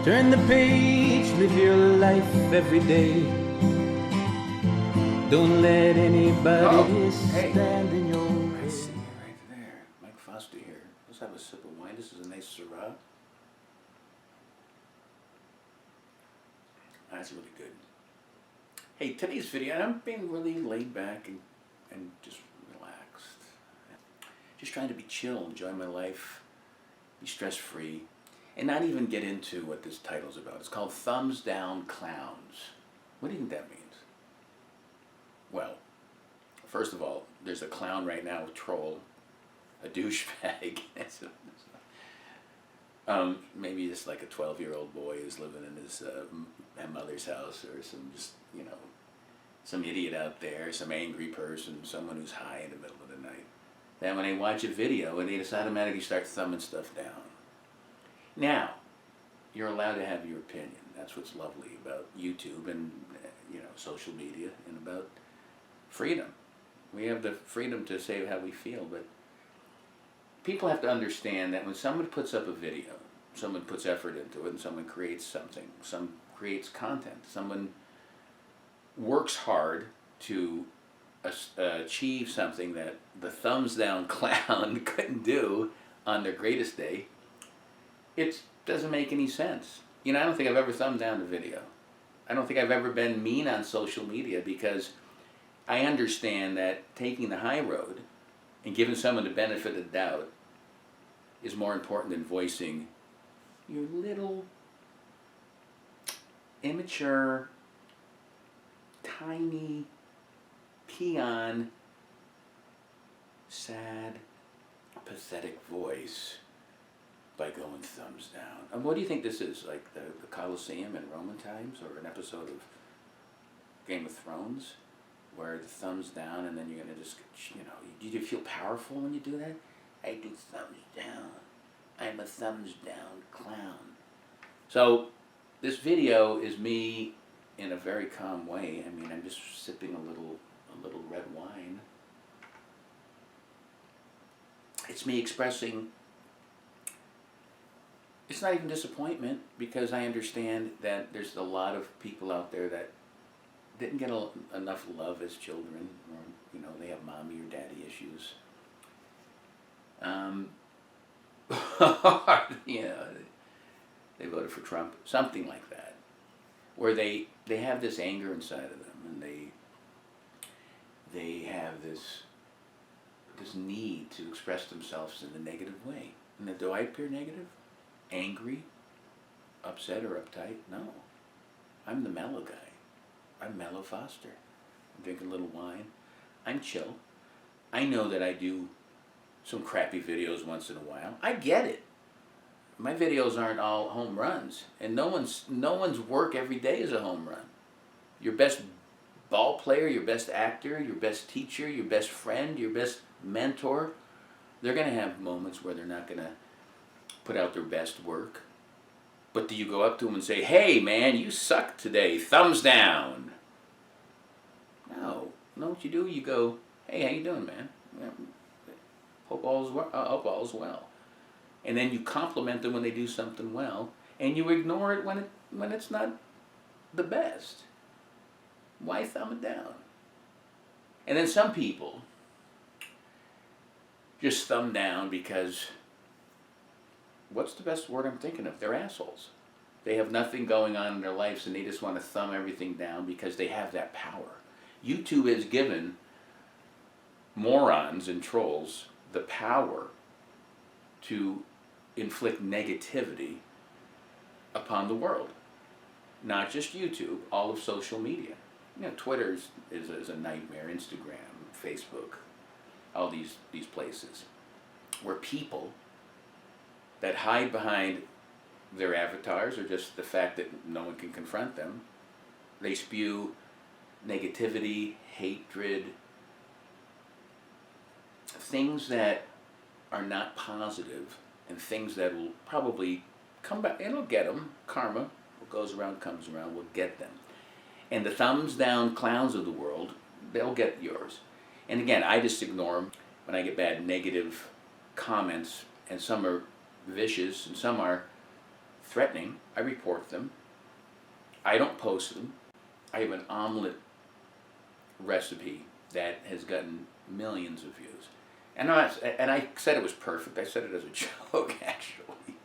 Turn the page, live your life every day. Don't let anybody stand in your way. I see you right there. Mike Foster here. Let's have a sip of wine. This is a nice Syrah. That's really good. Hey, today's video, I'm being really laid back and just relaxed. Just trying to be chill, enjoy my life, be stress-free, and not even get into what this title's about. It's called Thumbs Down Clowns. What do you think that means? Well, first of all, there's a clown right now, a troll, a douchebag. Maybe just like a 12-year-old boy who's living in his mother's house, or some idiot out there, some angry person, someone who's high in the middle of the night. Then when they watch a video, and they just automatically start thumbing stuff down. Now, you're allowed to have your opinion. That's what's lovely about YouTube and social media, and about freedom. We have the freedom to say how we feel, but people have to understand that when someone puts up a video, someone puts effort into it, and someone creates something, creates content, someone works hard to achieve something that the thumbs down clown couldn't do on their greatest day, it doesn't make any sense. I don't think I've ever thumbed down a video. I don't think I've ever been mean on social media, because I understand that taking the high road and giving someone the benefit of the doubt is more important than voicing your little immature, tiny, peon, sad, pathetic voice by going thumbs down. And what do you think this is? Like the Colosseum in Roman times, or an episode of Game of Thrones, where the thumbs down, and then you're gonna just, do you feel powerful when you do that? I do thumbs down. I'm a thumbs down clown. So this video is me in a very calm way. I'm just sipping a little red wine. It's me expressing, it's not even disappointment, because I understand that there's a lot of people out there that didn't get enough love as children, or they have mommy or daddy issues. They voted for Trump, something like that, where they have this anger inside of them, and they have this need to express themselves in a negative way. And do I appear negative, angry, upset, or uptight? No, I'm the mellow guy. I'm Mellow Foster. I'm drinking a little wine. I'm chill. I know that I do some crappy videos once in a while. I get it. My videos aren't all home runs, and no one's work every day is a home run. Your best ball player, your best actor, your best teacher, your best friend, your best mentor, they're going to have moments where they're not going to put out their best work. But do you go up to them and say, "Hey man, you suck today, thumbs down"? No. Know what you do? You go, "Hey, how you doing, man? Hope all's well." And then you compliment them when they do something well, and you ignore it when it's not the best. Why thumb it down? And then some people just thumb down because, what's the best word I'm thinking of? They're assholes. They have nothing going on in their lives, and they just want to thumb everything down because they have that power. YouTube has given morons and trolls the power to inflict negativity upon the world. Not just YouTube, all of social media. Twitter is a nightmare, Instagram, Facebook, all these places where people that hide behind their avatars, or just the fact that no one can confront them, they spew negativity, hatred, things that are not positive, and things that will probably come back. It'll get them. Karma, what goes around comes around, will get them. And the thumbs down clowns of the world, they'll get yours. And again, I just ignore them when I get bad negative comments, and some are vicious and some are threatening, I report them. I don't post them. I have an omelet recipe that has gotten millions of views. And I said it was perfect. I said it as a joke, actually,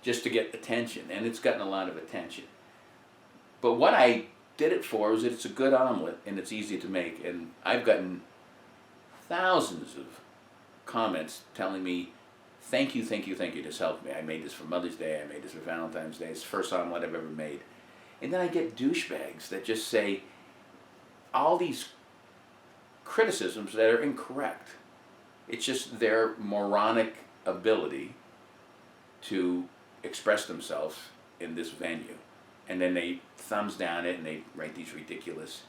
just to get attention. And it's gotten a lot of attention. But what I did it for was that it's a good omelet and it's easy to make. And I've gotten thousands of comments telling me, thank you, thank you, thank you, this helped me. I made this for Mother's Day, I made this for Valentine's Day, it's the first omelet I've ever made. And then I get douchebags that just say all these criticisms that are incorrect. It's just their moronic ability to express themselves in this venue. And then they thumbs down it and they write these ridiculous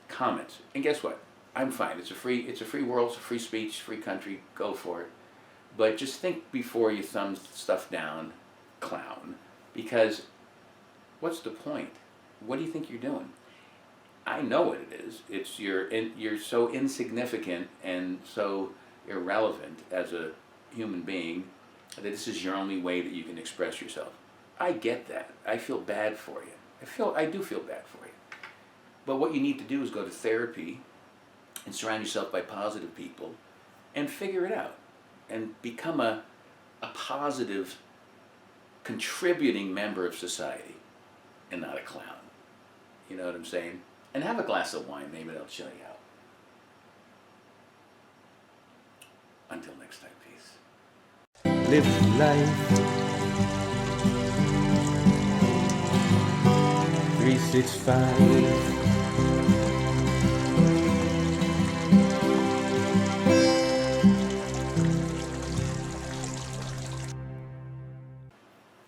comments. And guess what? I'm fine. It's a free world, it's a free speech, free country, go for it. But just think before you thumb stuff down, clown. Because what's the point? What do you think you're doing? I know what it is. It's you're so insignificant and so irrelevant as a human being that this is your only way that you can express yourself. I get that. I feel bad for you. I do feel bad for you. But what you need to do is go to therapy and surround yourself by positive people and figure it out and become a positive, contributing member of society and not a clown. You know what I'm saying? And have a glass of wine, maybe that'll chill you out. Until next time, peace. Live life 365.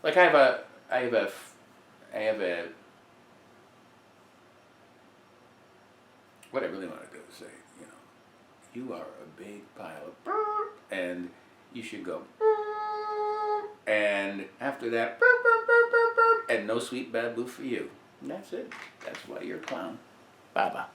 Like I have a what I really want to do is say, you are a big pile of burp, and you should go burp, and after that burp, burp, burp, burp, burp, and no sweet bad boo for you. And that's it. That's why you're a clown. Bye-bye.